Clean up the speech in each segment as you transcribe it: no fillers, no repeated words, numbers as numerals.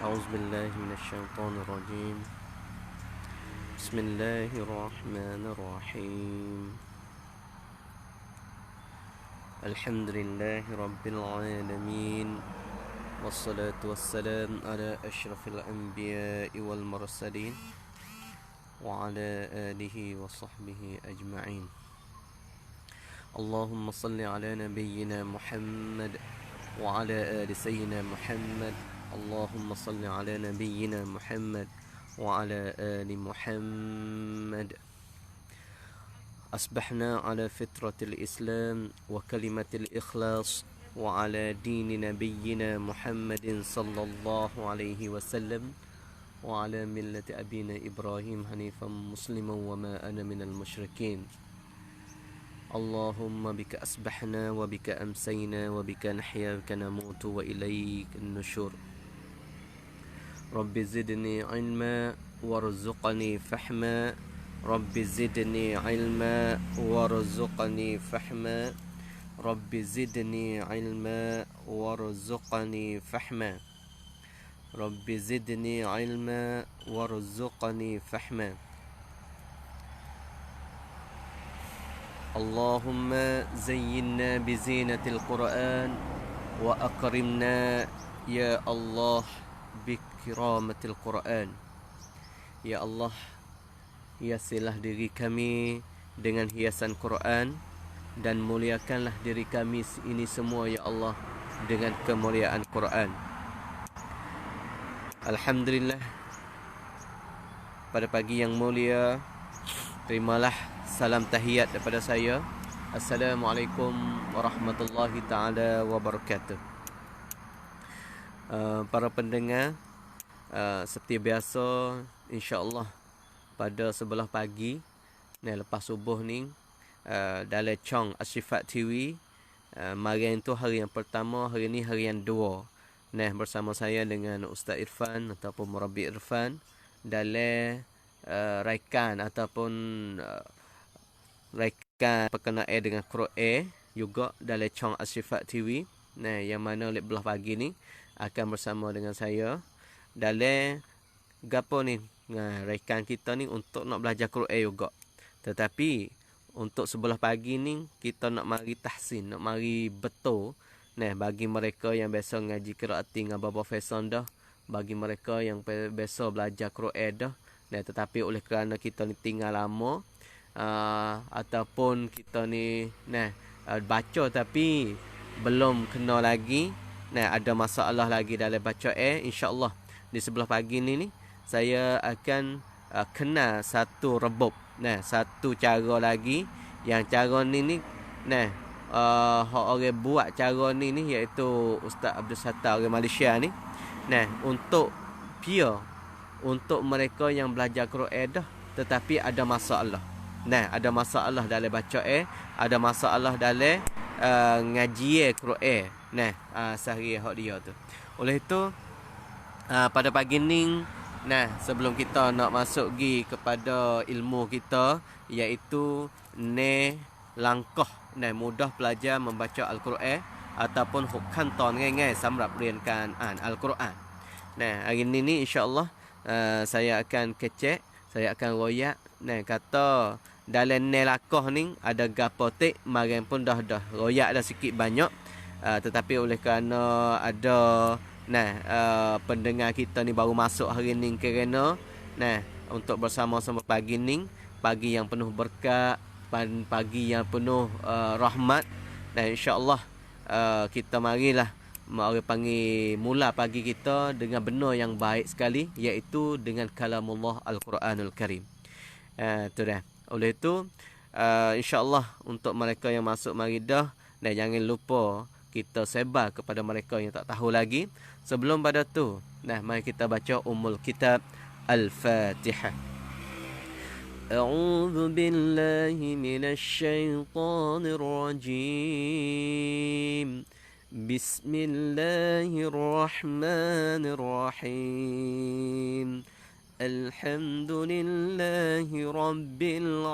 أعوذ بالله من الشيطان الرجيم. بسم الله الرحمن الرحيم. الحمد لله رب العالمين، والصلاة والسلام على أشرف الأنبياء والمرسلين وعلى آله وصحبه أجمعين. اللهم صل على نبينا محمد وعلى آل سيدنا محمد. اللهم صل على نبينا محمد وعلى آل محمد. أصبحنا على فطرة الإسلام وكلمة الإخلاص وعلى دين نبينا محمد صلى الله عليه وسلم وعلى ملة أبينا إبراهيم حنيفا مسلما وما أنا من المشركين. اللهم بك أصبحنا وبك أمسينا وبك نحيا وبك نموت وإليك النشور. رب زدني علما وارزقني فحما. رب زدني علما وارزقني فحما. رب زدني علما وارزقني فحما. رب زدني علما وارزقني فحما. اللهم زينا بزينة القرآن وأكرمنا يا الله بكرامة القرآن. Ya Allah, hiasilah diri kami dengan hiasan Quran, dan muliakanlah diri kami ini semua ya Allah dengan kemuliaan Quran. Alhamdulillah, pada pagi yang mulia, terimalah salam tahiyat daripada saya. Assalamualaikum warahmatullahi ta'ala wabarakatuh. Para pendengar, seperti biasa, insya-Allah pada sebelah pagi lepas subuh ni, dalam Chong Ashrifat TV, hari itu hari yang pertama, hari ni hari yang dua. Bersama saya dengan Ustaz Irfan ataupun Murabi Irfan dalam raikan ataupun raikan perkenaan dengan Quran juga dalam Chong Ashrifat TV. Yang mana oleh belah pagi ni akan bersama dengan saya dalam gapo ni, raikan kita ni untuk nak belajar Quran juga. Tetapi untuk sebelah pagi ni kita nak mari tahsin, nak mari betul. Bagi mereka yang biasa ngaji qiraati dengan bapa Faisal dah, bagi mereka yang biasa belajar Quran dah, tetapi oleh kerana kita ni tinggal lama, ataupun kita ni baca tapi belum kena lagi, ada masalah lagi dalam baca insya-Allah di sebelah pagi ni saya akan kenal satu rebub, satu cara lagi, yang cara ni orang buat cara ni iaitu Ustaz Abdul Sattar orang Malaysia ni. Untuk untuk mereka yang belajar Quran dah tetapi ada masalah. Ada masalah dalam baca ada masalah dalam ngaji Quran. Sehari hak dia tu. Oleh itu pada pagi ni, sebelum kita nak masuk gi kepada ilmu kita, iaitu langkah mudah belajar membaca Al-Quran ataupun kanton ngai samrap rienkan Al-Quran. Hari ni insya-Allah saya akan kecek, saya akan royak kata dalam lakah ni ada gapo tik, maring pun dah royak dah sikit banyak, tetapi oleh kerana ada pendengar kita ni baru masuk hari ni kerana untuk bersama-sama pagi ni, pagi yang penuh berkat, pagi yang penuh rahmat, insya-Allah kita marilah orang panggil mula pagi kita dengan benar yang baik sekali, iaitu dengan kalamullah Al-Quranul Karim. Tu dah. Oleh itu insya-Allah untuk mereka yang masuk mari dah, jangan lupa kita sebar kepada mereka yang tak tahu lagi. Sebelum pada tu, mari kita baca Ummul Kitab Al-Fatihah. A'udzu billahi minasy syaithanir rajim. Bismillahirrahmanirrahim. Alhamdulillahi rabbil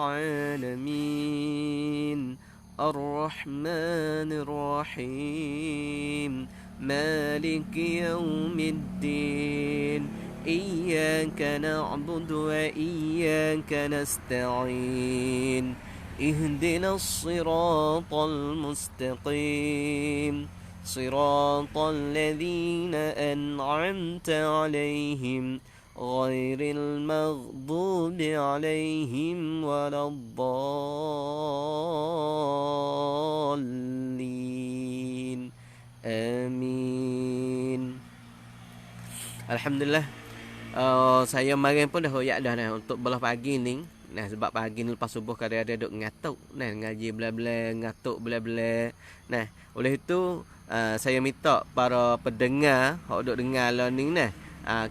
alamin. Ar-Rahmanir Rahim. مالك يوم الدين إياك نعبد وإياك نستعين اهدنا الصراط المستقيم صراط الذين أنعمت عليهم غير المغضوب عليهم ولا الضالين Amin. Alhamdulillah. Saya malam pun dah royak dah nah untuk belah pagi ni. Nah sebab pagi ni lepas subuh kadang-kadang duk ngatuk nah ngaji bela-bela, ngatuk bela-bela. Nah, oleh itu saya minta para pendengar hok duk dengar lah ni nah.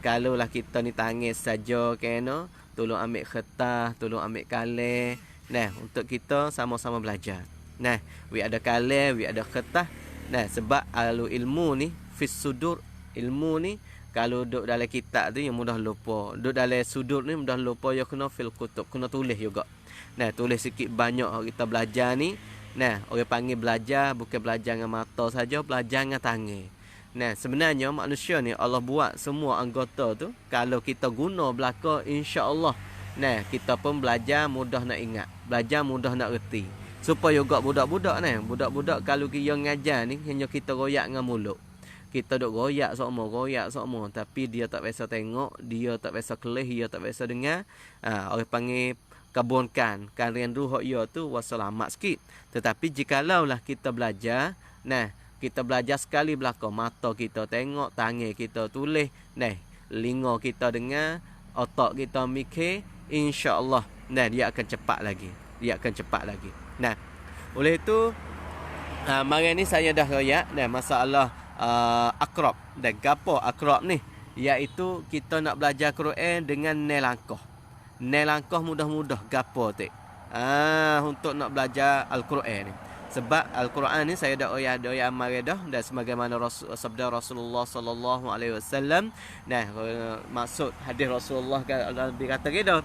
Kalau lah kita ni tangis saja kena tolong ambil kertas, tolong ambil kalam. Nah, untuk kita sama-sama belajar. Nah, we ada kalam, we ada kertas. Nah, sebab alu ilmu ni fis sudur, ilmu ni kalau duduk dalam kitab tu yang mudah lupa. Duduk dalam sudur ni mudah lupa, ya kena fil kutub, kena tulis juga. Nah, tulis sikit banyak kita belajar ni. Nah, orang panggil belajar bukan belajar dengan mata saja, belajar dengan tangan. Nah, sebenarnya manusia ni Allah buat semua anggota tu kalau kita guna belaka, insya-Allah. Nah, kita pun belajar mudah nak ingat, belajar mudah nak reti. Supaya juga budak-budak ni, budak-budak kalau dia ngajar ni hanya kita royak dengan mulut. Kita duk royak sokmo, tapi dia tak biasa tengok, dia tak biasa kelih, dia tak biasa dengar. Orang panggil kabunkan kalian ruh ia tu wasalamat sikit. Tetapi jikalau lah kita belajar, nah, kita belajar sekali belaka, mata kita tengok, tangan kita tulis, nah, telinga kita dengar, otak kita mikir, insya-Allah, nah dia akan cepat lagi. Nah, oleh itu mari ni saya dah royak dan masalah akrab dan gapo akrab ni, iaitu kita nak belajar Quran dengan nil langkah. Nil langkah mudah-mudah gapo tu. Untuk nak belajar Al-Quran ni. Sebab Al-Quran ni saya dah royak amal dah dan sebagaimana sabda Rasulullah sallallahu alaihi wasallam. Nah, maksud hadis Rasulullah kata gitu.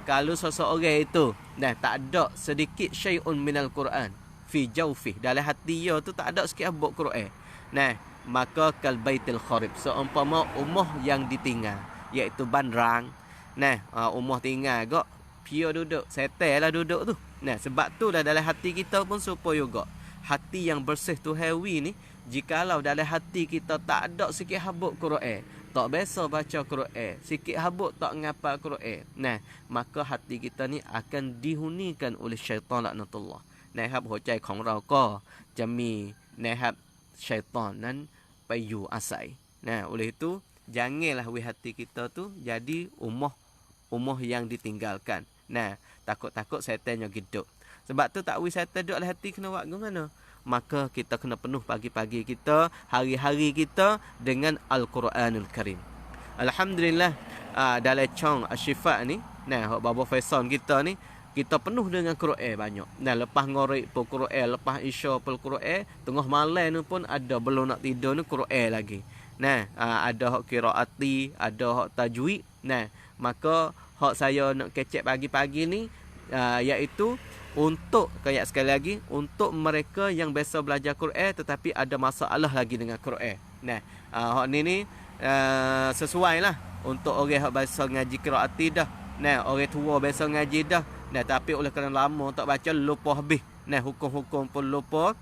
Kalau seseorang itu tak ada sedikit syai'un minal Quran fi jawfi, dalam hati dia tu tak ada sikit habuk Quran, maka kal baitil kharib, seumpama rumah yang ditinggal, iaitu bandrang. Rumah tinggal gak pia duduk, setel lah duduk tu. Sebab tu dah dalam hati kita pun supaya juga hati yang bersih tu hewi ni, jikalau dalam hati kita tak ada sikit habuk Quran, tak biasa baca Quran, sikit habuk tak ngapal Quran, maka hati kita ni akan dihunikan oleh syaitan laknatullah. นะครับหัวใจของเราก็จะมีนะครับsyaitan nan payu asai. Oleh itu janganlah hati kita tu jadi umah yang ditinggalkan. Takut-takut setannya hidup. Sebab tu tak setan duduk dalam hati kena buat gimana? Maka kita kena penuh pagi-pagi kita, hari-hari kita dengan Al-Quranul Karim. Alhamdulillah, dalam Chong Ashifa ni, Baba Faisal kita ni, kita penuh dengan Quran banyak. Lepas ngorek pun Quran, lepas isya pun Quran, tengah malam ni pun ada, belum nak tidur ni Quran lagi. Ada hak qiraati, ada hak tajwid. Maka hak saya nak kecek pagi-pagi ni, iaitu untuk, kayak sekali lagi, untuk mereka yang biasa belajar Quran tetapi ada masalah lagi dengan Quran. Hak ni sesuai lah untuk orang yang biasa ngaji qiraati dah. Orang tua biasa ngaji dah. Tapi oleh kerana lama tak baca, lupa habis. Hukum-hukum pun lupa.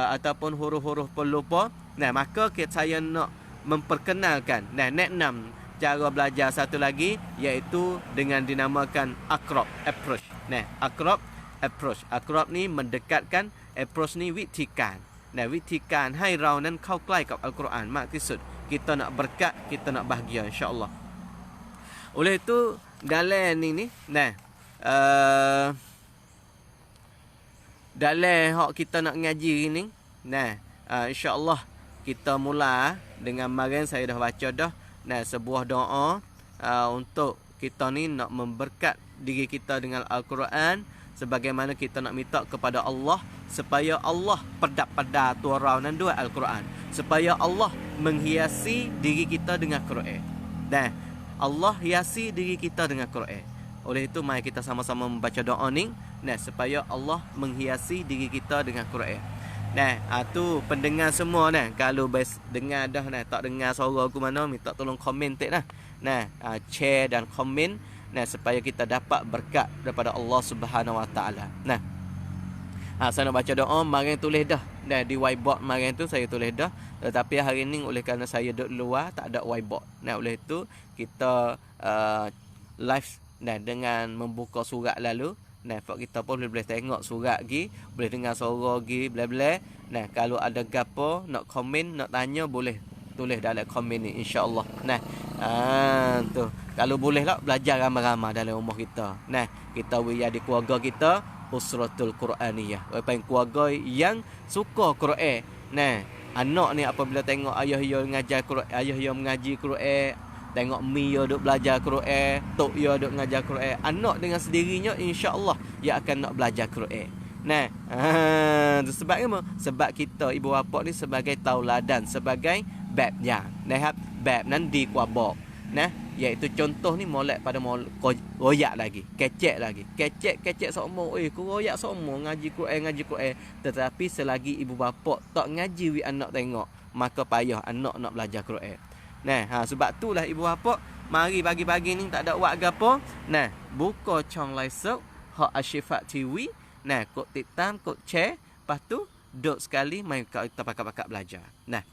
Ataupun huruf-huruf pun lupa. Maka saya nak memperkenalkan, nak enam cara belajar satu lagi, iaitu dengan dinamakan akrab approach. Akrab approach. Akrab ni mendekatkan, approach ni วิธีการ วิธีการให้เรานั้นเข้าใกล้กับอัลกุรอานมากที่สุด. Kita nak berkat, kita nak bahagia, insya-Allah. Oleh itu dalam ni dalam hak kita nak ngaji ni, insya-Allah kita mula dengan maran saya dah baca dah. Sebuah doa untuk kita ni nak memberkat diri kita dengan Al-Quran, sebagaimana kita nak minta kepada Allah supaya Allah pedap-pedar turau nan dua Al-Quran, supaya Allah menghiasi diri kita dengan Quran. Allah hiasi diri kita dengan Quran. Oleh itu mari kita sama-sama membaca doa ni. Nah, supaya Allah menghiasi diri kita dengan Quran. Nah, tu pendengar semua nah, kalau dengar dah nah, tak dengar suara aku mana, minta tolong komen tek nah. Nah, share dan komen nah supaya kita dapat berkat daripada Allah Subhanahu Wa Taala. Nah, saya nak baca doa, mari tulis dah. Nah, di whiteboard mari tu saya tulis dah. Tetapi hari ni oleh kerana saya duduk luar, tak ada whiteboard. Nah, oleh itu kita live nah dengan membuka surat lalu. Nah, kita pun boleh tengok surat lagi, boleh dengar suara lagi, bla-bla. Nah, kalau ada gapo nak komen, nak tanya boleh tulis dalam komen ni insya-Allah. Nah, tu. Kalau boleh lah belajar ramai-ramai dalam rumah kita. Nah, kita jadi keluarga kita usratul Quraniyah. Apa keluarga yang suka Quran. Nah, anak ni apabila tengok ayah dia mengajar Quran, ayah dia mengaji Quran, tengok mi dia duk belajar Quran, tok dia duk mengajar Quran, anak dengan sendirinya insya-Allah dia akan nak belajar Quran. Nah, sebab apa? Sebab kita ibu bapa ni sebagai tauladan, sebagai bab yang. Nah, bab nan di kuabok. Nah, iaitu contoh ni molek pada royak lagi, kecek lagi. Kecek sokmo, ku royak sokmo ngaji Quran. Tetapi selagi ibu bapa tak ngaji wi anak tengok, maka payah anak nak belajar Quran. Nah, sebab itulah ibu bapa mari pagi-pagi ni tak ada buat gapo. Nah, buka chong Laisuk Hak Asyifa TV. Nah, kok titam, kok share, lepas tu duduk sekali main kita pakak-pakak belajar. Nah.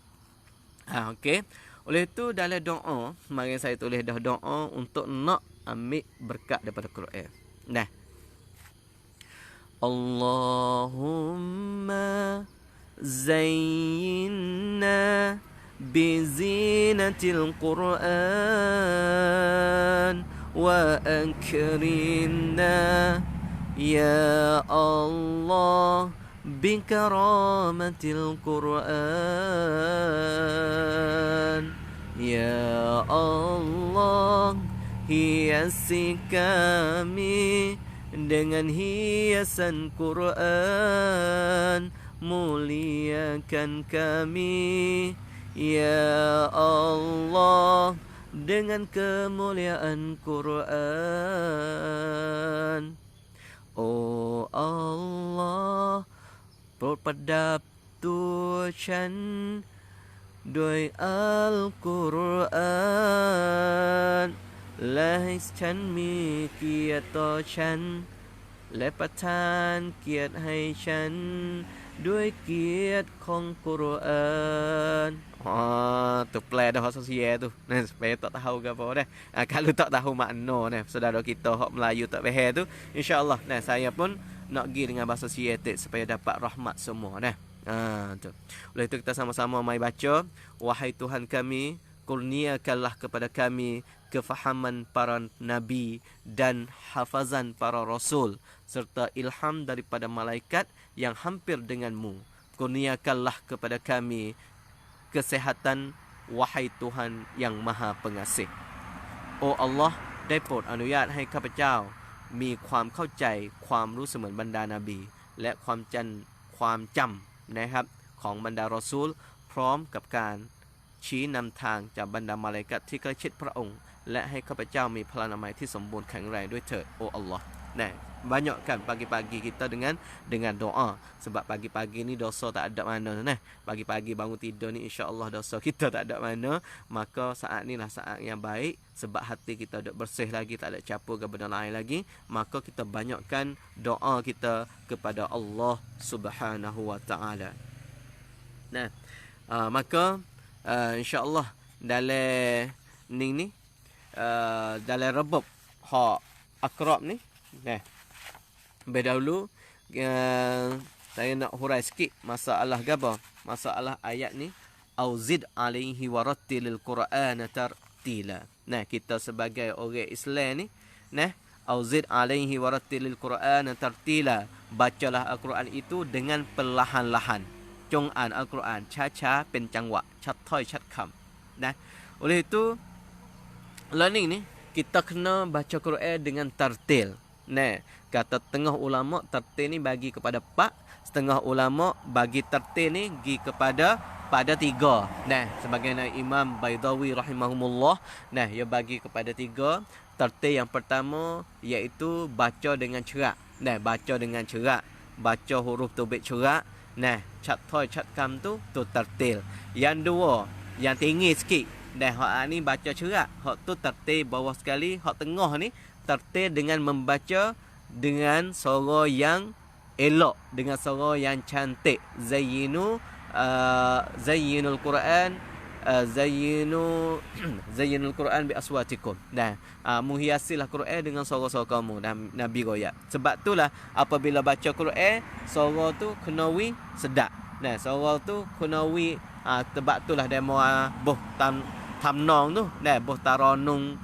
Okey. Oleh itu dalam doa, mari saya tulis dah doa untuk nak ambil berkat daripada Quran. Nah. Allahumma zayyinna bizinatil Quran wa akrimna ya Allah bikaramatil Quran ya Allah hiasi kami dengan hiasan Quran, muliakan kami ya Allah dengan kemuliaan Quran. Oh Allah โปรดประดับตัวฉันด้วยอัลกุรอานและให้ฉันมีเกียรติต่อฉันและประทานเกียรติให้ฉันด้วยเกียรติของกุรอานtu plan dah bahasa Sia tu. Nah, supaya tak tahu ke apa dah. Kalau tak tahu makna nah, saudara kita hak Melayu tak faham tu, insya-Allah nah saya pun nak pergi dengan bahasa Sia supaya dapat rahmat semua nah. Tu. Oleh itu kita sama-sama mai baca, wahai Tuhan kami, kurniakanlah kepada kami kefahaman para nabi dan hafazan para rasul serta ilham daripada malaikat yang hampir denganmu. Kurniakanlah kepada kami kesehatan, wahai Tuhan yang Maha Pengasih. O Allah ได้โปรดอนุญาตให้ข้าพเจ้ามีความเข้าใจความรู้เสมือนบรรดานาบีและความจำนะครับของบรรดารอซูลพร้อมกับการชี้นำทางจากบรรดามาลาอิกะฮ์ที่ใกล้ชิดพระองค์และให้ข้าพเจ้ามีพลานามัยที่สมบูรณ์แข็งแรงด้วยเถิดโออัลลอฮ์nah banyakkan pagi-pagi kita dengan doa sebab pagi-pagi ni dosa tak ada mana nah pagi-pagi bangun tidur ni insya-Allah dosa kita tak ada mana maka saat ni lah saat yang baik sebab hati kita dah bersih lagi tak ada campur ke benda lain lagi maka kita banyakkan doa kita kepada Allah Subhanahu wa taala nah maka insya-Allah dalam ni dalam rebab hak akrab ni nah, berdahulu saya nak hurai sikit masalah apa? Masalah ayat ni auzid alaihi warattilil qur'ana tartila. Nah, kita sebagai orang Islam ni, nah, auzid alaihi warattilil qur'ana tartila. Bacalah Al-Quran itu dengan perlahan-lahan. Jong'an Al-Quran cha-cha เป็นจังหวะชัดถ้อยชัดคำ Nah, oleh itu learning ni kita kena baca Quran dengan tartil. Nah, kata tengah ulama tartil ni bagi kepada 4, setengah ulama bagi tartil ni pergi kepada pada 3. Nah, sebagaimana Imam Baidawi rahimahumullah, nah dia bagi kepada 3. Tartil yang pertama iaitu baca dengan cerak. Nah, baca dengan cerak, baca huruf tubik cerak. Nah, cat thoi cat kam tu tertil. Yang dua, yang tinggi sikit. Nah, hak ni baca cerak, hak tu tertil bawah sekali, hak tengah ni tertil dengan membaca dengan suara yang elok, dengan suara yang cantik. Zayyinul Quran, zayyinul Quran bi aswatikum. Nah, menghiasilah Quran dengan suara-suara kamu. Dan Nabi royak. Sebab itulah apabila baca Quran, suara tu kena sedap. Nah, suara tu kena sebab itulah demo boh tamnong tu. Nah, boh taranung,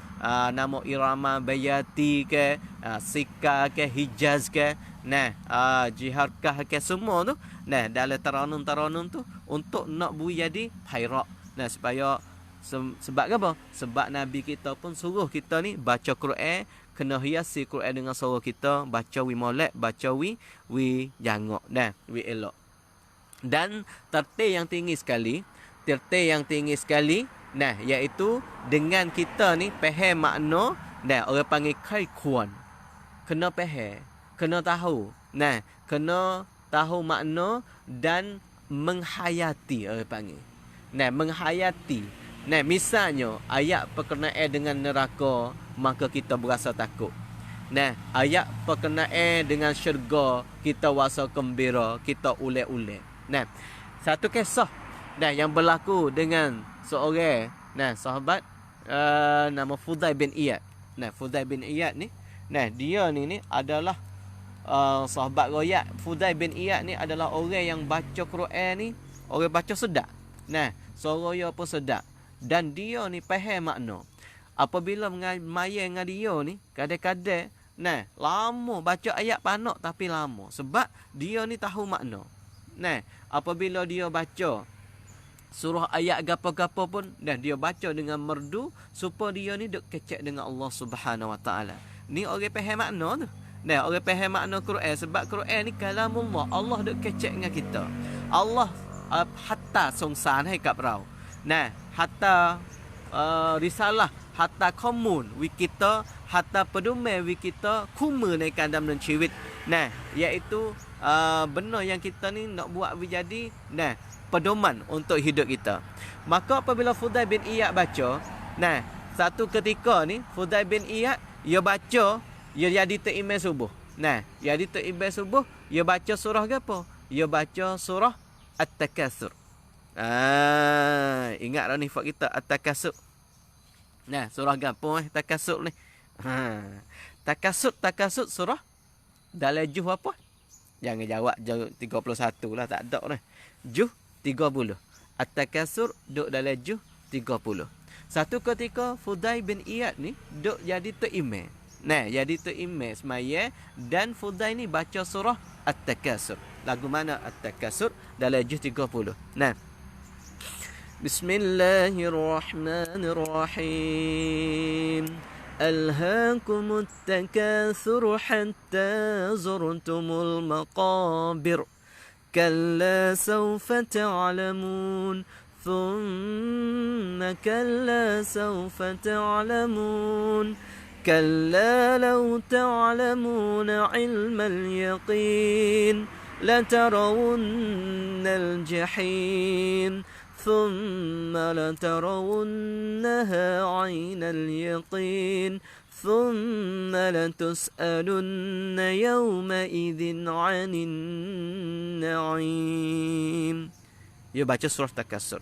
nama irama bayati ke, sika ke, hijaz ke. Nah, jiharkah ke semua tu. Nah, dalam taranum tu untuk nak bui jadi hairak. Nah, supaya sebab apa? Sebab Nabi kita pun suruh kita ni baca Quran, kena hiasi Quran dengan suara kita, baca wi molek, baca wi jangok. Nah, wi elok. Dan tertil yang tinggi sekali, nah, iaitu dengan kita ni faham makna, nah, orang panggil kaikuan. Kena faham, kena tahu. Nah, kena tahu makna dan menghayati, orang panggil. Nah, menghayati. Nah, misalnya ayat berkenaan dengan neraka, maka kita berasa takut. Nah, ayat berkenaan dengan syurga, kita rasa gembira, kita ulek-ulek. Nah, satu kisah yang berlaku dengan seorang sahabat nama Fudail bin Iyad. Nah, Fudail bin Iyad ni, nah, dia ni adalah sahabat royak. Fudail bin Iyad ni adalah orang yang baca Quran ni, orang baca sedap. Nah, suara dia pun sedap. Dan dia ni faham makna. Apabila maya dengan dia ni, kadang-kadang, nah, lama baca ayat panak tapi lama. Sebab dia ni tahu makna. Nah, apabila dia baca surah ayat gapo-gapo pun, dan dia baca dengan merdu, supaya dia ni duk kecek dengan Allah Subhanahu Wa Taala. Ni orang faham makna tu. Nah, orang faham makna Quran. Sebab Quran ni kalamullah. Allah duk kecek dengan kita. Allah hatta songsan hai kat rau. Nah, hatta risalah, hatta komun wi kita, hatta pedoman wi kita kumaในการดำเนินชีวิต. Nah, iaitu benar yang kita ni nak buat jadi pedoman untuk hidup kita. Maka apabila Fudail bin Iyad baca, nah, satu ketika ni Fudail bin Iyad dia baca, dia jadi terimam subuh. Nah, jadi terimam subuh, dia baca surah apa? Dia baca surah At-Takatsur. Ingat dah ni fak kita At-Takatsur. Nah, surah gapo Takatsur ni? Takatsur surah dalam juz apa? Jangan jawab juz 31 lah, tak ada dah. Juz 30. At-Takatsur duk dalam juz 30. Satu ketika Fudail bin Iyad ni duk jadi terimam. Nah, jadi terimam semaya, dan Fudail ni baca surah At-Takatsur. Lagu mana At-Takatsur? Dalam juz 30. Nah, Bismillahirrahmanirrahim. Alhaakumut takatsur hatta zurtumul maqabir. Kalla sawfa ta'lamun. ثم كلا سوف تعلمون. كلا لو تعلمون علم اليقين لترون الجحيم ثم لترونها عين اليقين ثم لتسألن يومئذ عن النعيم. Dia baca surah Takatsur.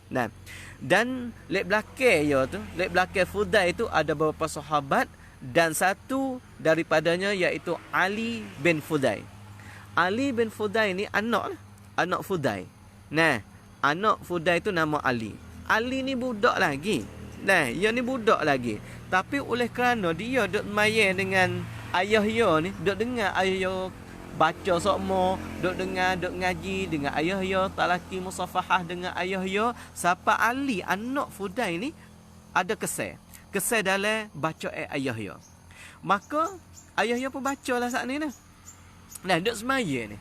Nah, dan lek belakang dia tu, lek belakang Fudail itu ada beberapa sahabat, dan satu daripadanya iaitu Ali bin Fudail. Ali bin Fudail ni anak Fudail. Nah, anak Fudail itu nama Ali. Ali ni budak lagi. Nah, dia ni budak lagi. Tapi oleh kerana dia duk main dengan ayah dia ni, duk dengar ayah dia baca sokmo, duk dengar, duk ngaji dengan ayah dia, talaki musafahah dengan ayah dia, siapa Ali anak Fudail ni ada kesal dalam baca ayah dia. Maka ayah dia pun bacalah saat ni nah. Nah, duk semaya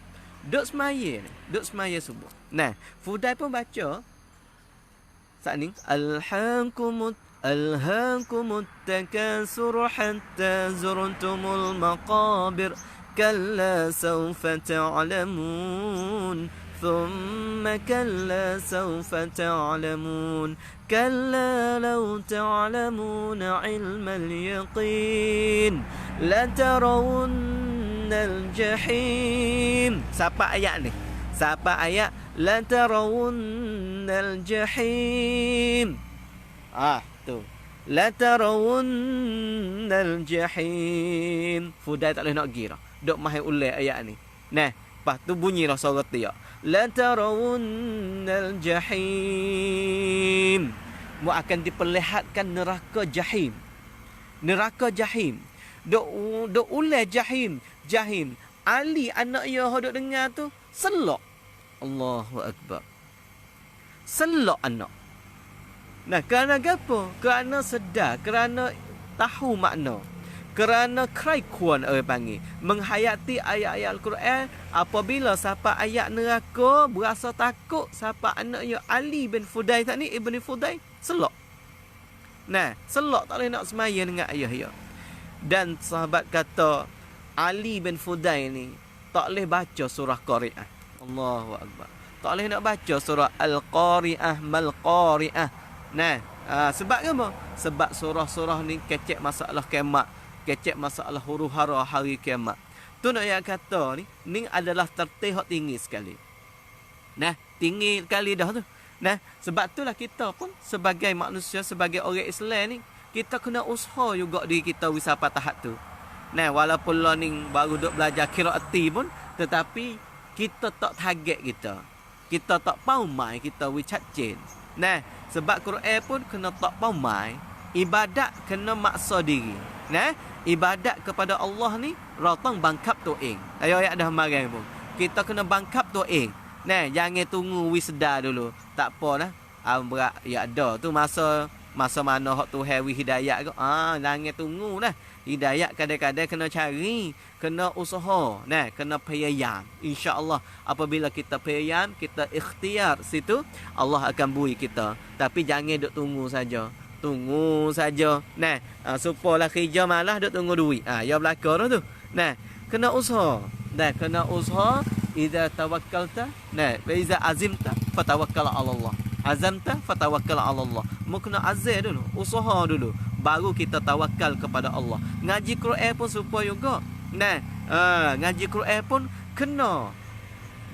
subuh. Nah, Fudail pun baca saat ni, Alhaakumut takatsur hatta zurtumul maqabir. كلا سوف تعلمون ثم كلا سوف تعلمون كلا لو تعلمون علم اليقين لترون الجحيم. Siapa ayat ni? Siapa ayat لترون الجحيم. Tu. لترون الجحيم. Fudai tak boleh nak gira. Dok mahir ulai ayat ni. Nah, lepas tu bunyi lah suara tiak. لترون الجحيم. Mu akan diperlihatkan neraka jahim. Neraka jahim. Dok ulai jahim. Jahim. Ali anak dia dok dengar tu selok. Allahu akbar. Selok anak. Nah, kerana apa? Kerana sedar, kerana tahu makna. Kerana kraikuan orang panggil, menghayati ayat-ayat Al-Quran. Apabila siapa ayat neraka berasa takut, siapa anaknya Ali bin Fudai tak ni, Ibn Fudai, selok. Nah, selok tak boleh nak semaya dengan ayah dia. Dan sahabat kata Ali bin Fudai ni tak boleh baca surah Qari'ah. Allahu akbar. Tak boleh nak baca surah Al-Qari'ah, Mal-Qari'ah. Nah, sebab apa? Sebab surah-surah ni kecek masalah kiamat, kecek masalah huru-hara hari kiamat. Tu nak yang kata ni adalah tertih tinggi sekali. Nah, tinggi sekali dah tu. Nah, sebab itulah kita pun sebagai manusia, sebagai orang Islam ni, kita kena usaha juga diri kita wisapa tahap tu. Nah, walaupun learning baru duk belajar qiraati pun, tetapi kita tak target kita. Kita tak paumai kita wichat chen. Nah, sebab Quran pun kena tak paumai. Ibadat kena maksa diri. Nah, ibadat kepada Allah ni ratang bangkap tu ing. Ayat dah marang pun. Kita kena bangkap tu ing. Nah, jangan tunggu wisda dulu. Tak apa dah. Berat ya ada tu masa mana hak tu hewi hidayat ke. Jangan tunggu dah. Hidayat kadang-kadang kena cari, kena usaha, nah, kena payayam. Insya-Allah apabila kita payayam, kita ikhtiar situ, Allah akan beri kita. Tapi jangan duk tunggu saja. Tunggu saja. Nah, supalah kerja malah duk tunggu duit. Ya belaka tu. Nah, kena usaha. Nah, kena usaha. Idza tawakkalta, nah, wa idza azimta fatawakkal 'ala Allah. Azamta fatawakkal 'ala Allah. Mu kena azam dulu, usaha dulu, baru kita tawakal kepada Allah. Ngaji Quran pun supaya juga. Nah, ngaji Quran pun kena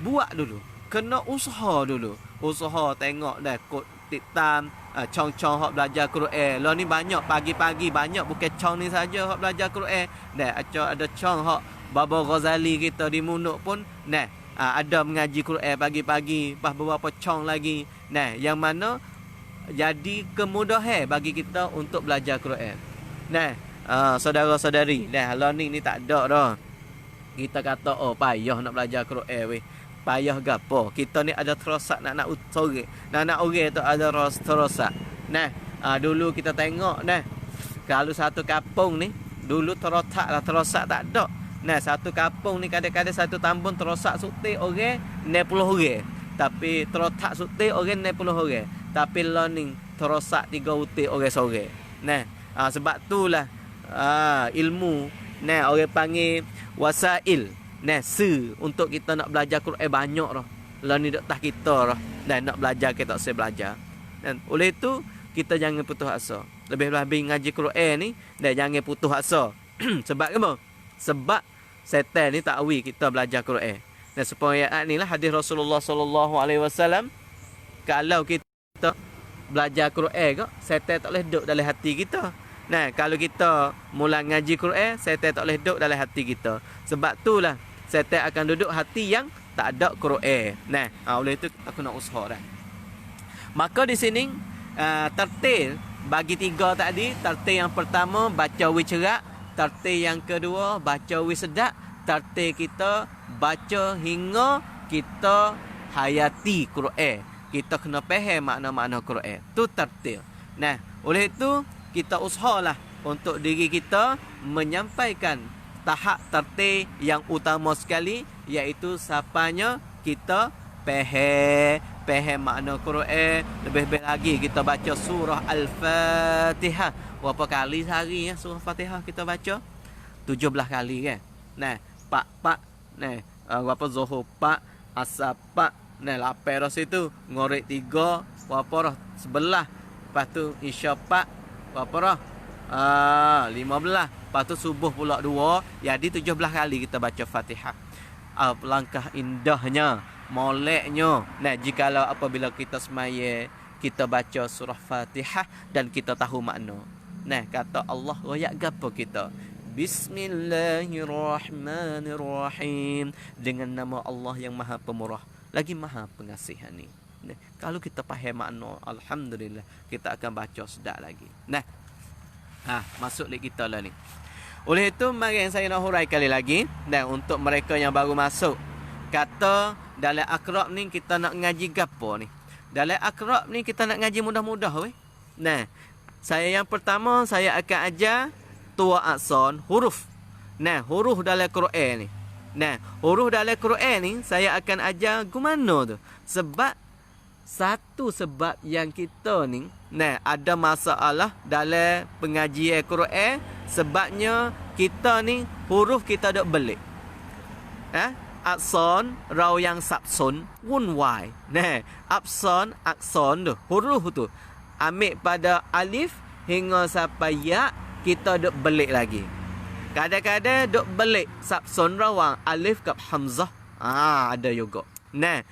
buat dulu, kena usaha dulu. Usaha tengok dah kod titam, cong-cong hak belajar Quran. Lah ni banyak pagi-pagi banyak bukan cong ni saja hak belajar Quran. Dah ada cong hak Baba Ghazali kita di Munuk pun nah, ada mengaji Quran pagi-pagi, pas beberapa cong lagi. Nah, yang mana jadi kemudahan bagi kita untuk belajar Quran. Nah, saudara-saudari, nah learning ni tak ada dah. Kita kata payah nak belajar Quran weh. Payah gapo? Kita ni ada terosak nak sore. Nak orang tu ada terosak. Nah, dulu kita tengok nah, kalau satu kampung ni dulu terosak tak ada. Nah, satu kampung ni kadang-kadang satu tambun terosak sutik orang 60 orang. Tapi terotak sutik orang 60 orang. Tapi learning terosak 3 utik orang sore. Nah, sebab itulah ilmu nah orang panggil wasail. Nah, untuk kita nak belajar Quran banyak dah. Learning dak tah kita dah. Dan nak belajar kita tak usah belajar. Dan oleh itu kita jangan putus asa. Lebih-lebih ngaji Quran ni dan jangan putus asa. Sebab apa? Sebab setan ni takwi kita belajar Quran. Dan supaya ayat ni lah hadis Rasulullah sallallahu alaihi wasallam, kalau kita belajar Quran ke, setan tak boleh duduk dalam hati kita. Nah, kalau kita mula ngaji Quran, setan tak boleh duduk dalam hati kita. Sebab itulah setan akan duduk hati yang tak ada Quran. Nah, oleh itu aku nak usaha dah. Maka di sini tertil bagi 3 tadi. Tertil yang pertama baca wicerak, tertil yang kedua baca wisedak, tertil kita baca hingga kita hayati Quran. Kita kena faham makna-makna Quran. Tu tertil. Nah, oleh itu kita usahalah untuk diri kita menyampaikan tahap tertil yang utama sekali, iaitu sapanya kita faham makna Quran. Lebih-lebih lagi kita baca surah Al-Fatihah. Berapa kali sehari ya surah Fatihah kita baca? 17 kali kan. Nah, pak. Nah, apa Zuhur pak, Asar pak. Nah, lapan dah situ. Ngorek 3, berapa dah? 11. Lepas tu Isya pak, berapa dah? 15. Lepas tu subuh pula 2. Jadi 17 kali kita baca Fatihah. Langkah indahnya, moleknya. Nah, jikalau apabila kita semaya, kita baca surah Fatihah dan kita tahu makna. Nah, kata Allah royak gapo kita? Bismillahirrahmanirrahim. Dengan nama Allah yang Maha Pemurah lagi Maha Pengasihan ni. Nah, kalau kita faham makna, alhamdulillah, kita akan baca sedap lagi. Nah, masuk lagi kita lah ni. Oleh itu, mari saya nak hurai kali lagi. Dan untuk mereka yang baru masuk, kata dalam akrab ni kita nak ngaji gapo ni? Dalam akrab ni kita nak ngaji mudah-mudah weh. Nah, yang pertama saya akan ajar tua akson huruf. Nah, huruf dalam Quran ni. Nah, huruf dalam Quran ni saya akan ajar gimana tu. Sebab yang kita ni, nah, ada masalah dalam pengajian Quran. Sebabnya kita ni huruf kita dok belik. Akson, raw yang sabsun, wunwai. Nah, akson tu, huruf tu. Ambil pada alif hingga sampai ya, kita duk belik lagi. Kadang-kadang duk belik sabsun rawang alif kap hamzah. Ada juga. Nah,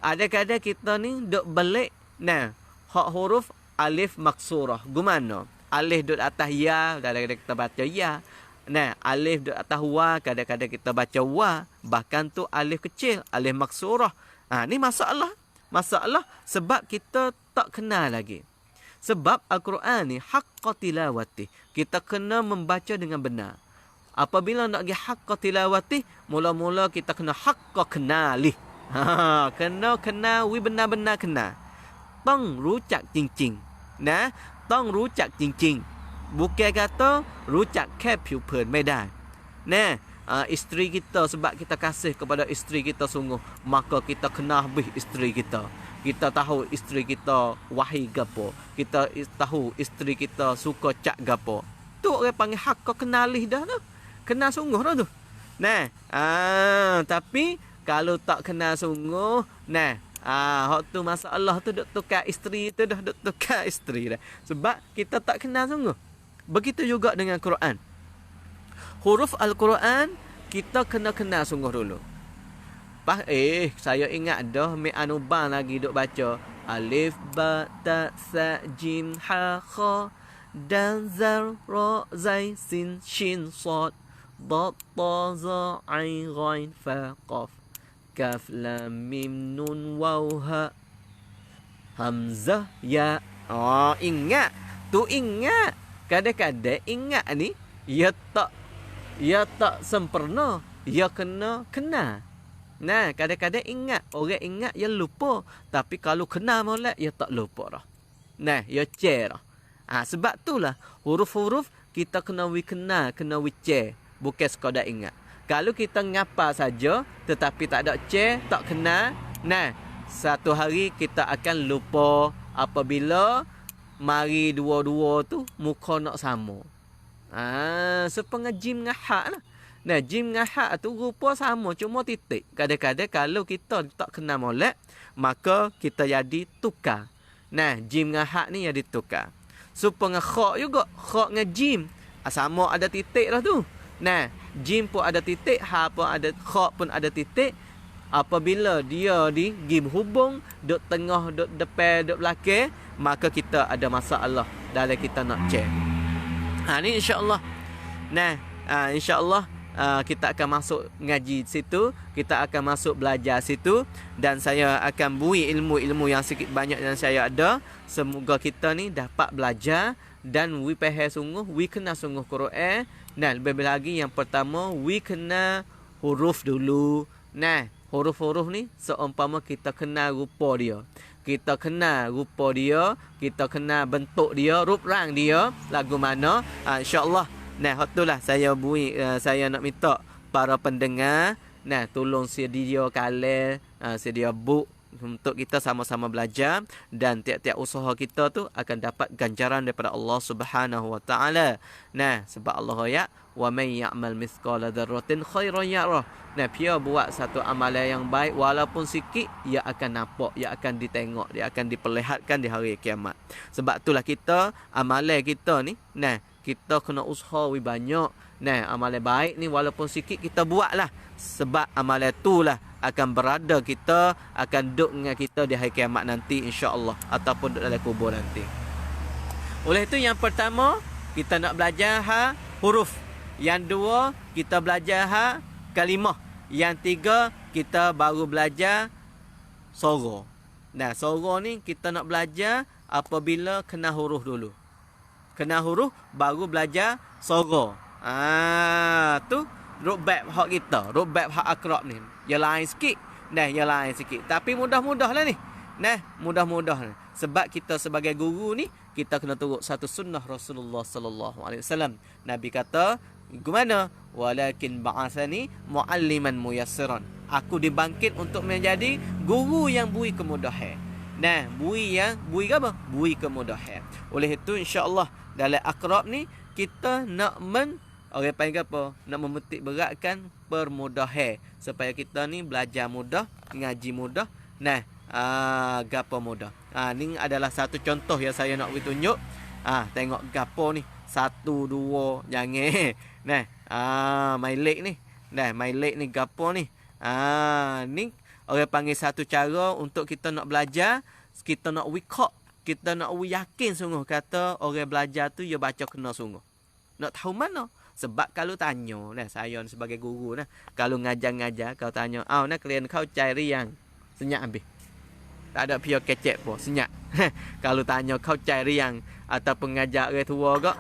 kadang-kadang kita ni duk belik, nah, hak huruf alif maksurah. Gimana? Alif duk atas ya, kadang-kadang kita baca ya. Nah, alif duk atas wa, kadang-kadang kita baca wa. Bahkan tu alif kecil, alif maksurah. Ni masalah sebab kita tak kenal lagi. Sebab Al-Quran ni haqqa tilawati. Kita kena membaca dengan benar. Apabila nak pergi haqqa tilawati, mula-mula kita kena haqqa kenali. Kena kenal, benar-benar kenal. Tong rucak cincing. Nah, tong rucak cincing. Bukan kata rucak ke pupil,ไม่ได้ Nah, isteri kita, sebab kita kasih kepada isteri kita sungguh, maka kita kena habis isteri kita. Kita tahu isteri kita wahai gapo. Kita tahu isteri kita suka cak gapo. Tu orang panggil hak kau kenalih dah tu. Kenal sungguh dah tu. Nah, tapi kalau tak kenal sungguh, nah, hak tu masalah tu duk tukar isteri tu dah, duk tukar isteri dah. Sebab kita tak kenal sungguh. Begitu juga dengan Quran. Huruf Al-Quran kita kena kenal sungguh dulu. Saya ingat dah mi anuban lagi duk baca alif ba ta sa jim ha kha dal zal ra zai sin shin sad dad ta za ain ghain fa qaf kaf lam mim nun waw ha hamzah ya. Ingat. Kadang-kadang ingat ni ya tak sempurna. Ya kena kenal. Nah, kadang-kadang ingat. Orang ingat, ya lupa. Tapi kalau kenal molek, ya tak lupa dah. Nah, ya cek dah. Sebab itulah, huruf-huruf kita kena kenal, kena cek. Bukan sekadar ingat. Kalau kita ngapa saja, tetapi tak ada cek, tak kenal. Nah, satu hari kita akan lupa apabila mari dua-dua tu, muka nak sama. Sepengah jim dengan hak lah. Nah, jim dengan hak tu rupa sama, cuma titik. Kadang-kadang kalau kita tak kenal molek, maka kita jadi tukar. Nah, jim dengan hak ni jadi tukar. Supaya khak juga. Khak dengan jim. Sama ada titik lah tu. Nah, jim pun ada titik, ha pun ada, khak pun ada titik. Apabila dia di gim hubung, duk tengah, duk depan, duk belakang, maka kita ada masalah dalam kita nak cek. Ni insya-Allah. Nah, insya-Allah kita akan masuk ngaji situ, kita akan masuk belajar situ, dan saya akan bui ilmu-ilmu yang sikit banyak yang saya ada. Semoga kita ni dapat belajar dan we faham sungguh, we kena sungguh Quran. Dan lebih lagi yang pertama, we kena huruf dulu. Nah, huruf-huruf ni seumpama kita kenal rupa dia. Kita kenal rupa dia, kita kenal bentuk dia, rup rang dia, lagu mana, insya-Allah. Nah, itulah saya saya nak minta para pendengar, nah, tolong sedia kalam, sedia buku, untuk kita sama-sama belajar, dan tiap-tiap usaha kita tu akan dapat ganjaran daripada Allah Subhanahu wa taala. Nah, sebab Allah ya, wa may ya'mal mithqala dzarratin khairan yarah. Nah, dia buat satu amalan yang baik walaupun sikit, ia akan nampak, ia akan ditengok, dia akan diperlihatkan di hari kiamat. Sebab itulah kita, amalan kita ni, nah, kita kena usaha banyak. Nah, amalan baik ni walaupun sikit kita buatlah. Sebab amalan itulah akan berada kita, akan duduk dengan kita di hari kiamat nanti, insya-Allah, ataupun duduk dalam kubur nanti. Oleh itu, yang pertama kita nak belajar huruf. Yang dua kita belajar kalimah. Yang tiga kita baru belajar suara. Nah, suara ni kita nak belajar apabila kena huruf dulu. Kena huruf baru belajar suara. Tu roadmap hak kita, roadmap hak akrab ni. Ya lain sikit. Nah, ya lain sikit. Tapi mudah-mudah lah ni. Nah, mudah-mudah. Sebab kita sebagai guru ni, kita kena turut satu sunnah Rasulullah sallallahu alaihi wasallam. Nabi kata, "Gimana? Walakin ba'athani mualliman muyassiran." Aku dibangkit untuk menjadi guru yang beri kemudahan. Nah, beri apa? Beri kemudahan. Oleh itu, insya-Allah dalam akrab ni kita nak orang panggil apa? Nak memetik beratkan permudahan supaya kita ni belajar mudah, ngaji mudah. Nah, gapo mudah. Ni adalah satu contoh yang saya nak beri tunjuk. Tengok gapo ni. 1 2 jangan. Nah, my leg ni. Nah, my leg ni gapo ni? Ni orang panggil satu cara untuk kita nak belajar, kita nak wikok, kita nak yakin sungguh kata orang belajar tu dia baca kena sungguh. Nak tahu mana? Sebab kalau tanya, saya sebagai guru, kalau ngajar-ngajar, kau tanya, klien kau cari yang senyap habis. Tak ada pihak kecek pun, senyap. Kalau tanya kau cari yang, atau pengajar orang tua kau,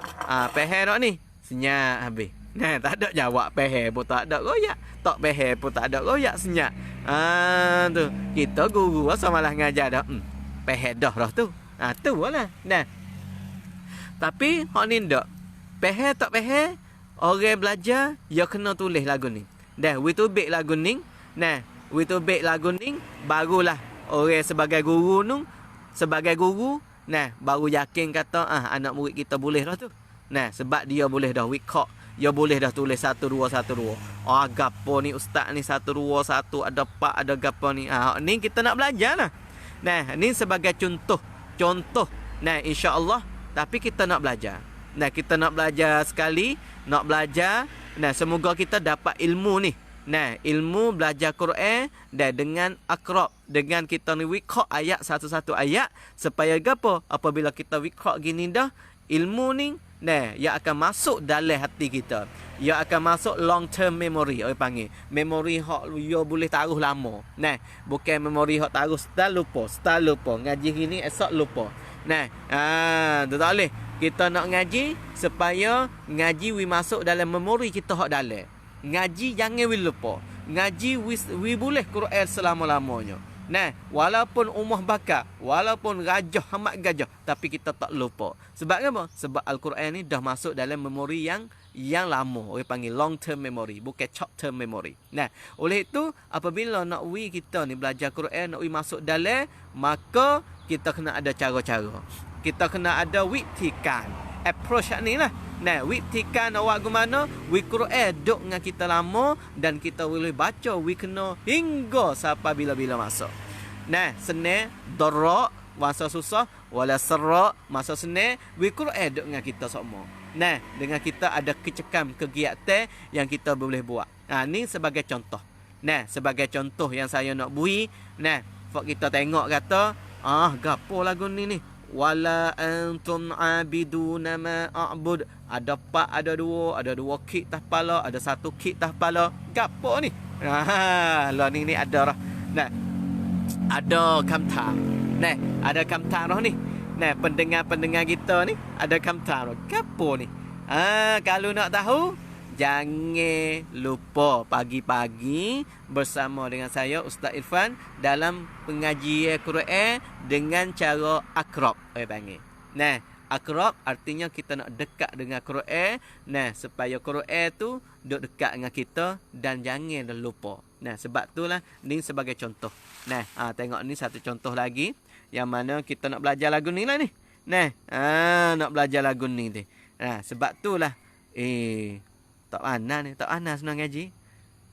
peher tak ni? Senyap habis. Nah, tak ada jawab peher pun tak ada royak. Tak peher pun tak ada royak, senyap. Tu. Kita guru asal malah ngajar dah. Peher dah tu. Tu lah. Nah. Tapi, hak ni tak. Peher tak peher, orang belajar, dia kena tulis lagu ni. Dah, we to bake lagu ni. Nah, we to bake lagu ni, barulah orang sebagai guru nu, nah, baru yakin kata, anak murid kita boleh dah tu. Nah, sebab dia boleh dah wikok, dia boleh dah tulis 1 2 1 2. Gapo ni ustaz ni 1 2 1, ada pak, ada gapo ni. Ni kita nak belajar lah. Nah, ni sebagai contoh. Nah, insya-Allah, tapi kita nak belajar. Nah, kita nak belajar sekali, nak belajar. Nah, semoga kita dapat ilmu ni. Nah, ilmu belajar Quran dan dengan akrab, dengan kita ni wikok ayat satu-satu ayat, supaya gapo? Apabila kita wikok gini dah, ilmu ni, nah, ia akan masuk dalam hati kita. Ia akan masuk long term memory, orang panggil. Memori hak ia boleh taruh lama. Nah, bukan memori hak taruh setelah lupa. Ngaji gini esok lupa. Nah, tu tak boleh. Kita nak ngaji supaya ngaji masuk dalam memori kita hak dalam. Ngaji jangan lupa. Ngaji boleh Quran selama-lamanya. Nah, walaupun umur bakar, walaupun gajah amat gajah, tapi kita tak lupa. Sebab apa? Sebab Al-Quran ni dah masuk dalam memori yang lama. Orang panggil long term memory, bukan short term memory. Nah, oleh itu apabila nak kita ni belajar Quran, nak masuk dalam, maka kita kena ada cara-cara. Kita kena ada wiktikan. Approach ni lah. Nah, wiktikan awak ke mana? Quran duduk dengan kita lama dan kita boleh baca kena hingga sampai bila-bila masuk. Nah, senang, darak, masa susah, wala serak, masa senang, Quran duduk dengan kita semua. Nah, dengan kita ada kecekam kegiatan yang kita boleh buat. Ni sebagai contoh. Nah, sebagai contoh yang saya nak beri. Nah, kita tengok kata, gapo lagu ni. Wala antum abiduna ma a'bud. Ada pak, ada dua kit tah kepala, ada 1 kit tah kepala. Gapo ni? Lah ni ada dah. Nah, ada kamtar. Nah, ada kamtar ni. Nah, pendengar-pendengar kita ni ada kamtar. Gapo ni? Kalau nak tahu, jangan lupa pagi-pagi bersama dengan saya Ustaz Irfan dalam pengajian Quran dengan cara akrab, panggil. Nah, akrab artinya kita nak dekat dengan Quran. Nah, supaya Quran tu duduk dekat dengan kita dan jangan lupa. Nah, sebab itulah ni sebagai contoh. Nah, tengok ni satu contoh lagi yang mana kita nak belajar lagu ni lah ni. Nah, nak belajar lagu ni ni. Nah, sebab itulah tak pandai ni, tak pandai senang ngaji.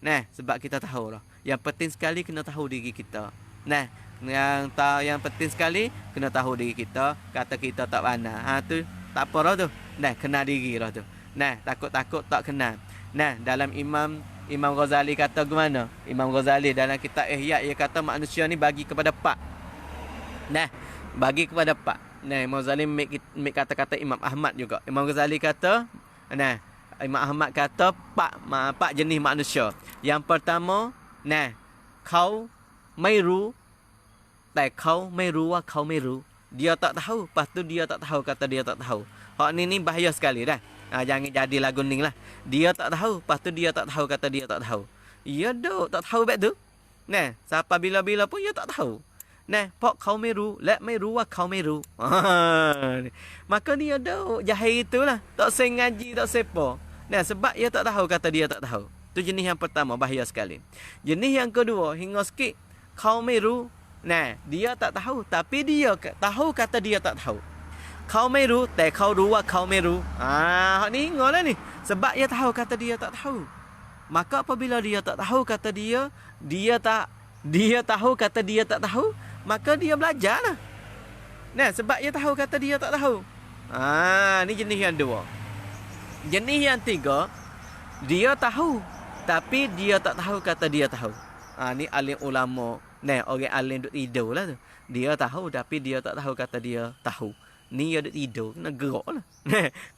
Nah, sebab kita tahu lah. Yang penting sekali kena tahu diri kita. Nah, yang penting sekali kena tahu diri kita. Kata kita tak pandai. Tu tak apa dah tu. Nah, kena diri dah tu. Nah, takut-takut tak kena. Nah, dalam Imam Ghazali kata gimana? Imam Ghazali dalam kitab Ihya ia kata manusia ni bagi kepada pak. Nah, bagi kepada pak. Nah, Imam Ghazali make kata-kata Imam Ahmad juga. Imam Ghazali kata, nah, Imam Ahmad kata pak jenis manusia. Yang pertama, nah, kau meru, kau meru. Dia tak tahu, lepas tu dia tak tahu kata dia tak tahu. Hak ni bahaya sekali dah. Jangan jadi lagu ni lah. Dia tak tahu, lepas tu dia tak tahu kata dia tak tahu. Ya dok, tak tahu bet tu. Nah, siapa bila-bila pun dia tak tahu. Nah, pak kau meru, kau meru. Maka dia dok jahil itulah. Tak sei ngaji, tak sepa. Nah, sebab dia tak tahu kata dia tak tahu. Tu jenis yang pertama, bahaya sekali. Jenis yang kedua, hingga sikit kau meru. Nah, dia tak tahu, tapi dia tahu kata dia tak tahu. Kau meru, kau ruwa kau meru. Ni ingatlah ni. Sebab dia tahu kata dia tak tahu. Maka apabila dia tak tahu kata dia tahu kata dia tak tahu, maka dia belajarlah. Nah, sebab dia tahu kata dia tak tahu. Ni jenis yang dua. Jenis yang tiga, dia tahu, tapi dia tak tahu kata dia tahu. Ni alim ulama. Nah, orang alim duk tidur lah tu. Dia tahu, tapi dia tak tahu kata dia tahu. Ni dia duk tidur, kena gerak lah.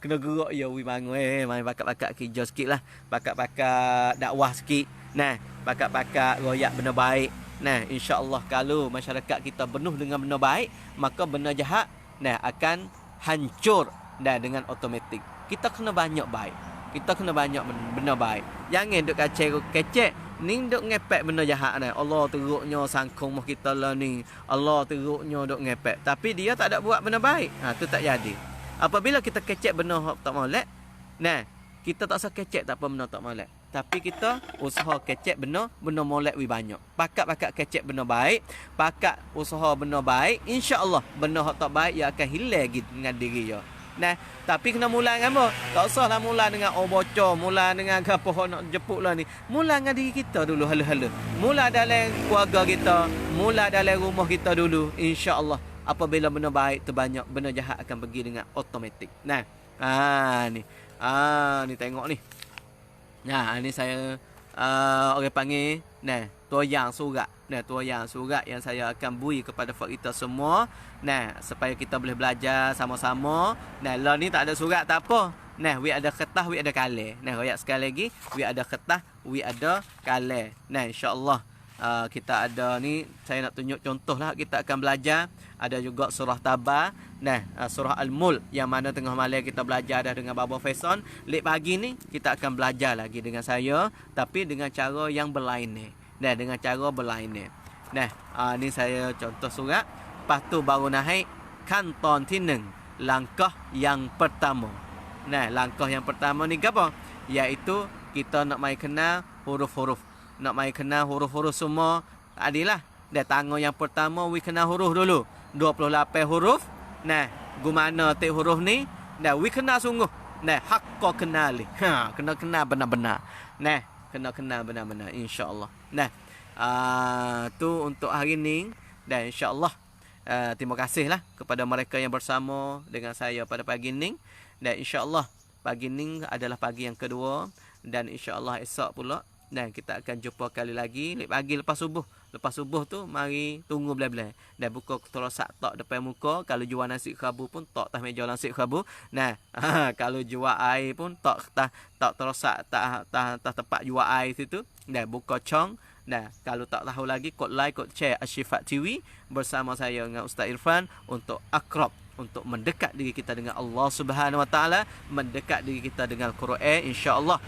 Kena gerak ya, bangun. Main bakat-bakat kerja sikit lah. Bakat-bakat dakwah sikit. Nah, bakat-bakat royak benda baik. Nah, insya-Allah kalau masyarakat kita penuh dengan benda baik, maka benda jahat akan hancur dengan automatik. Kita kena banyak baik. Kita kena banyak benda baik. Jangan duk kecek. Ni duk ngepek benda jahat ni. Allah teruknya sangkung mah kita lah ni. Allah teruknya duk ngepek. Tapi dia tak ada buat benda baik. Tu tak jadi. Apabila kita kecek benda tak molek, kita tak usah kecek tak apa benda tak molek. Tapi kita usaha kecek benda molek banyak. Pakat kecek benda baik, pakat usaha benda baik, insya-Allah benda tak baik ia akan hilang lagi dengan diri dia. Tapi kena mula dengan apa? Tak usahlah mula dengan bocor, mula dengan apa nak jepuk lah ni. Mula dengan diri kita dulu hala-hala. Mula dalam keluarga kita, mula dalam rumah kita dulu. Insya-Allah apabila benda baik tu banyak, benda jahat akan pergi dengan automatik. Ni tengok ni. Ni saya orang panggil toyang surat. Toyang surat yang saya akan beri kepada kita semua. Supaya kita boleh belajar sama-sama. Lah ni tak ada surat tak apa. We ada kertas, we ada kalam. Royak sekali lagi, we ada kertas, we ada kalam. Insya-Allah kita ada ni, saya nak tunjuk contoh lah kita akan belajar. Ada juga surah Tabar, surah Al-Mulk yang mana tengah malam kita belajar dah dengan Baba Faison. Lek pagi ni kita akan belajar lagi dengan saya, tapi dengan cara yang berlainan. Dengan cara berlainan. Ni saya contoh surat. Lepas tu baru naik kanton tineng, langkah yang pertama. Langkah yang pertama ni apa? Iaitu kita nak mai kenal huruf-huruf. Nak mai kenal huruf-huruf semua. Adilah. Tangga yang pertama we kenal huruf dulu. 28 huruf. Gimana tik huruf ni? We kenal sungguh. Hakka kenali. Kena kenal benar-benar. Kena kenal benar-benar, insya-Allah. Tu untuk hari ni. Dan insya-Allah terima kasihlah kepada mereka yang bersama dengan saya pada pagi ni. Dan insya-Allah pagi ni adalah pagi yang kedua. Dan insya-Allah esok pula kita akan jumpa kali lagi pagi lepas subuh. Lepas subuh tu mari tunggu belah-belah. Buka terosak tok depan muka. Kalau jual nasi kerabu pun tok atas meja nasi kerabu. Kalau jual air pun tok terosak tak tempat jual air situ. Buka cong. Kalau tak tahu lagi, kod like, kod share Asy-Syifa TV bersama saya dengan Ustaz Irfan untuk akrab, untuk mendekat diri kita dengan Allah Subhanahu Wa Taala, mendekat diri kita dengan Quran, insya-Allah.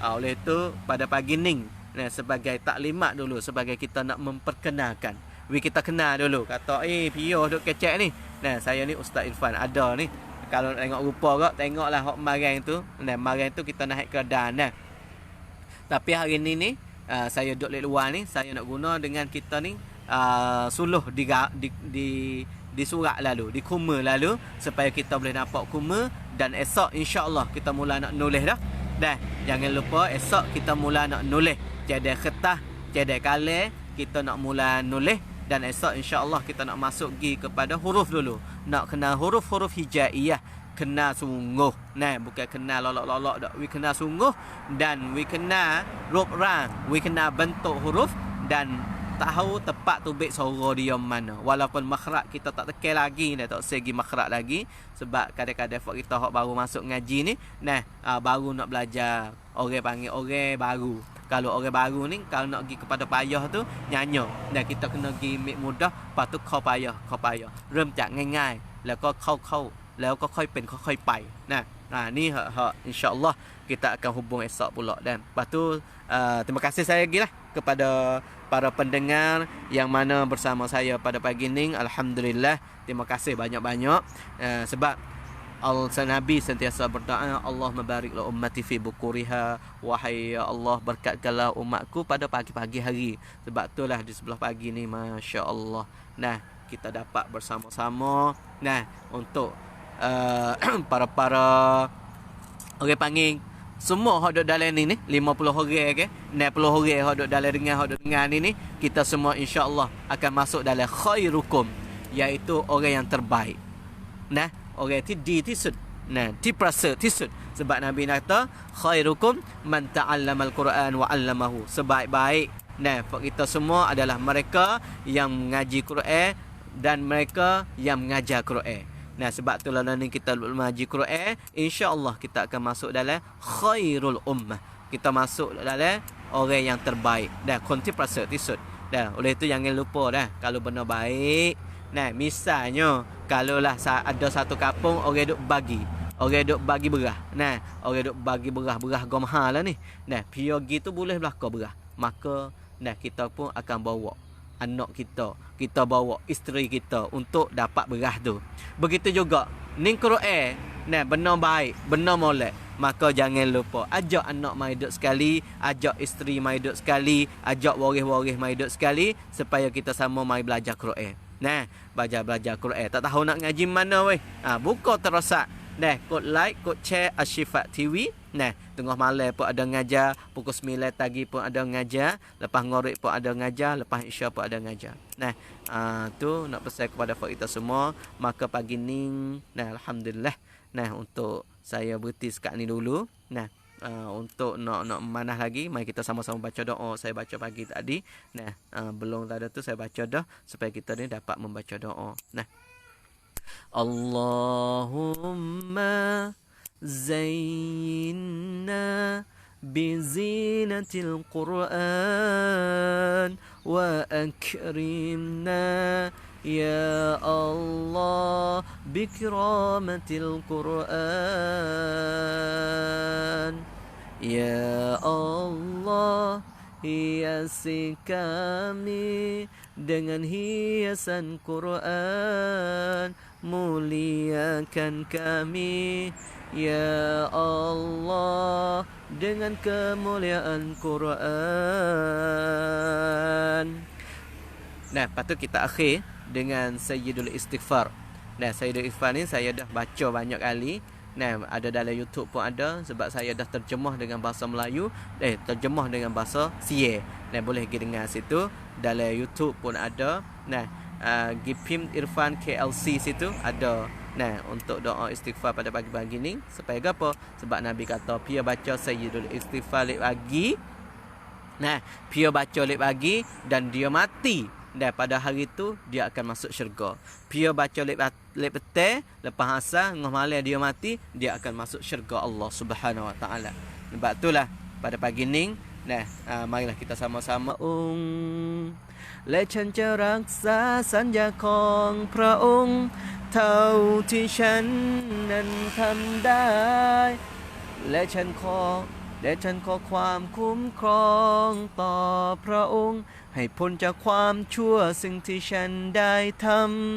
Oleh itu pada pagi ni sebagai taklimat dulu, sebagai kita nak memperkenalkan. Kita kenal dulu. Kata Pio duk kecek ni. Saya ni Ustaz Irfan ada ni. Kalau tengok rupa kak, tengoklah hok marang tu. Marang tu kita naik ke dan. Tapi hari ni saya duduk di luar ni, saya nak guna dengan kita ni suluh di surat lalu, di kuma lalu, supaya kita boleh nampak kuma. Dan esok insya-Allah kita mula nak nulis dah. Dan jangan lupa esok kita mula nak nulis. Jadi kertas, jadi kalir, kita nak mula nulis. Dan esok insya-Allah kita nak masuk pergi kepada huruf dulu. Nak kena huruf-huruf hijaiyah, kena sungguh. Nah, bukan kena lolok-lolok dak. We kena sungguh dan we kena rup rang, we kena bentuk huruf dan tahu tepat tubik suara dia mana. Walaupun makhraj kita tak tekan lagi dah, tak segi makhraj lagi, sebab kadang-kadang kita hok baru masuk ngaji ni, baru nak belajar. Orang panggil orang baru. Kalau orang baru ni, kalau nak pergi kepada payah tu, nyanyi. Dan kita kena pergi mik mudah, lepas tu kau payah. เริ่มจากง่ายๆแล้วก็เข้าแล้วก็ค่อยเป็นค่อยๆไปนะ ni insya-Allah kita akan hubung esok pula. Dan lepas tu terima kasih saya lagi lah kepada para pendengar yang mana bersama saya pada pagi ni. Alhamdulillah, terima kasih banyak-banyak sebab Nabi sentiasa berdoa, Allah mabarik la ummati fi bukuriha, wahai ya Allah berkatkanlah umatku pada pagi-pagi hari. Sebab itulah di sebelah pagi ni masya-Allah, nah kita dapat bersama-sama untuk para orang panggil semua hok duk dalam ni 50 orang ke 60 orang hok duk dalam dengar ni kita semua insya-Allah akan masuk dalam khairukum, iaitu orang yang terbaik. Orang yang di tisud, diperasa tisud. Sebab Nabi kata khairukum man ta'allama al-Quran wa 'allamahu. Sebaik-baik kita semua adalah mereka yang mengaji Quran dan mereka yang mengajar Quran. Sebab itulah nanti kita mengaji Quran, insya-Allah kita akan masuk dalam khairul ummah. Kita masuk dalam orang yang terbaik. Konti perasa tisud. Oleh itu jangan lupa kalau benar baik. Misalnya kalaulah ada satu kampung orang duk bagi berah. Orang duk bagi berah gomha lah ni. Pergi tu boleh belaka berah. Maka kita pun akan bawa anak kita bawa isteri kita untuk dapat berah tu. Begitu juga ning Quran, benar baik, benar molek. Maka jangan lupa ajak anak mai duduk sekali, ajak isteri mai duduk sekali, ajak waris-waris mai duduk sekali, supaya kita sama mai belajar Quran. Belajar Quran. Tak tahu nak ngaji mana weh. Buka terosak. Kod like, kod share Ashifa TV. Tengah malam pun ada ngajar, pukul 9 pagi pun ada ngajar, lepas ngorek pun ada ngajar, lepas isya pun ada ngajar. Tu nak pesan kepada kita semua. Maka pagi ni alhamdulillah. Untuk saya berhenti sekat ni dulu. Untuk nak memanah lagi, mari kita sama-sama baca doa. Saya baca pagi tadi. Belum ada tu saya baca dah supaya kita ni dapat membaca doa. Allahumma zayyinna bizinatil Qur'an wa akrimna ya Allah bikramatil Qur'an. Ya Allah, hiasi kami dengan hiasan Quran, muliakan kami ya Allah dengan kemuliaan Quran. Lepas tu kita akhir dengan Sayyidul Istighfar. Sayyidul Istighfar ni saya dah baca banyak kali. Ada dalam YouTube pun ada, sebab saya dah terjemah dengan bahasa Melayu, terjemah dengan bahasa Sia. Boleh pergi dengar situ. Dalam YouTube pun ada. Gipim Irfan KLC situ ada. Untuk doa istighfar pada pagi-pagi ni supaya apa? Sebab Nabi kata pia baca Sayyidul Istighfar lek pagi. Pia baca lek pagi dan dia mati. Dan pada hari tu dia akan masuk syurga. Pia baca lek petang, lepas asar ngah malam dia mati, dia akan masuk syurga Allah Subhanahu Wa Taala. Sebab itulah pada pagi ni, marilah kita sama-samaและฉันจะรักษาสัญญาของพระองค์เท่าที่ฉันนั้นทำได้และฉันขอความคุ้มครองต่อพระองค์ให้พ้นจากความชั่วสิ่งที่ฉันได้ท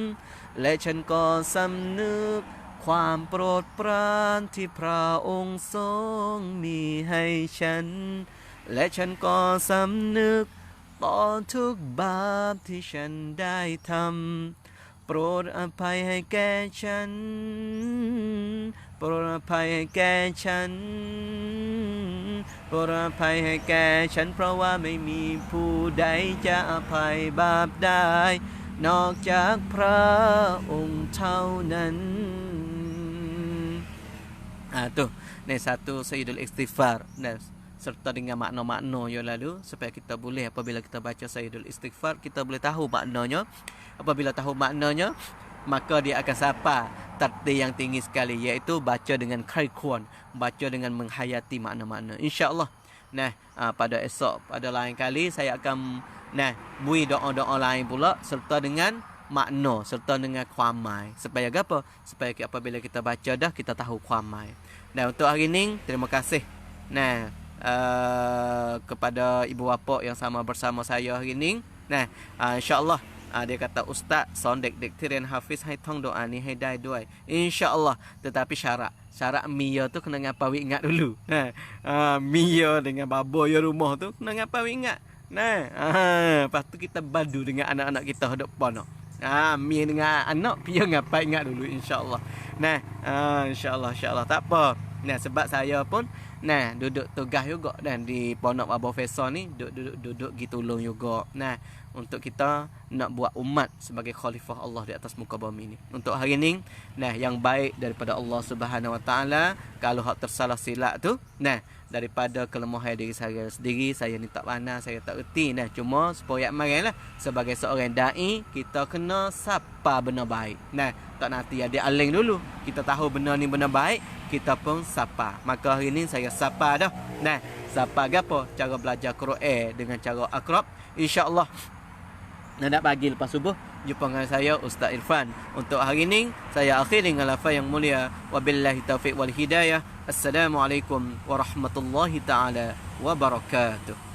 ำและฉันก็สำนึกความโปรดปรานที่พระองค์ทรงมีให้ฉัน และฉันก็สำนึกต่อทุกบาปที่ฉันได้ทำโปรดอภัยให้แก่ฉันโปรดอภัยให้แก่ฉันโปรดอภัยให้แก่ฉันเพราะว่าไม่มีผู้ใดจะอภัยบาปได้นอกจากพระองค์เท่านั้นtu ni satu Sayyidul Istighfar dan serta dengan makna-makna yang lalu supaya kita boleh apabila kita baca Sayyidul Istighfar kita boleh tahu maknanya. Apabila tahu maknanya maka dia akan sapa tartil yang tinggi sekali iaitu baca dengan khair-kuan, baca dengan menghayati makna-makna. Insya-Allah. Nah, pada esok pada lain kali saya akan bui doa-doa lain pula serta dengan makna serta dengan kuamai supaya apa? Supaya apabila kita baca dah kita tahu kuamai. Dan untuk hari ini terima kasih kepada ibu bapa yang sama bersama saya hari ini. Insya-Allah dia kata ustaz sอนเด็กๆที่เรียนฮาฟิซให้ท่องdoa niให้ได้ด้วย Insya-Allah. Tetapi syarat Mia tu kena ngapau ingat dulu. Mia dengan babo ya rumah tu kena ngapau ingat. Lepas tu kita badu dengan anak-anak kita hadap depan. Mia dengan anak Pia ngapa ingat dulu insya-Allah. Insya-Allah tak apa. Sebab saya pun duduk tugas juga dan di Pondok Abah Faisal ni duduk gitu tolong juga. Untuk kita nak buat umat sebagai khalifah Allah di atas muka bumi ni. Untuk hari ni yang baik daripada Allah Subhanahu Wa Taala, kalau hak tersalah silap tu daripada kelemahan diri saya sendiri, saya ni tak pandai, saya tak erti cuma supaya marilah sebagai seorang dai kita kena sapa benda baik. Tak nanti ada aling dulu. Kita tahu benda ni benda baik, kita pun sapa. Maka hari ni saya sapa dah. Sapa gapo? Cara belajar Quran dengan cara akrab. Insya-Allah nak pagi lepas subuh jumpa dengan saya Ustaz Irfan. Untuk hari ini saya akhiri dengan lafaz yang mulia wabillahi taufiq wal hidayah. Assalamualaikum warahmatullahi taala wabarakatuh.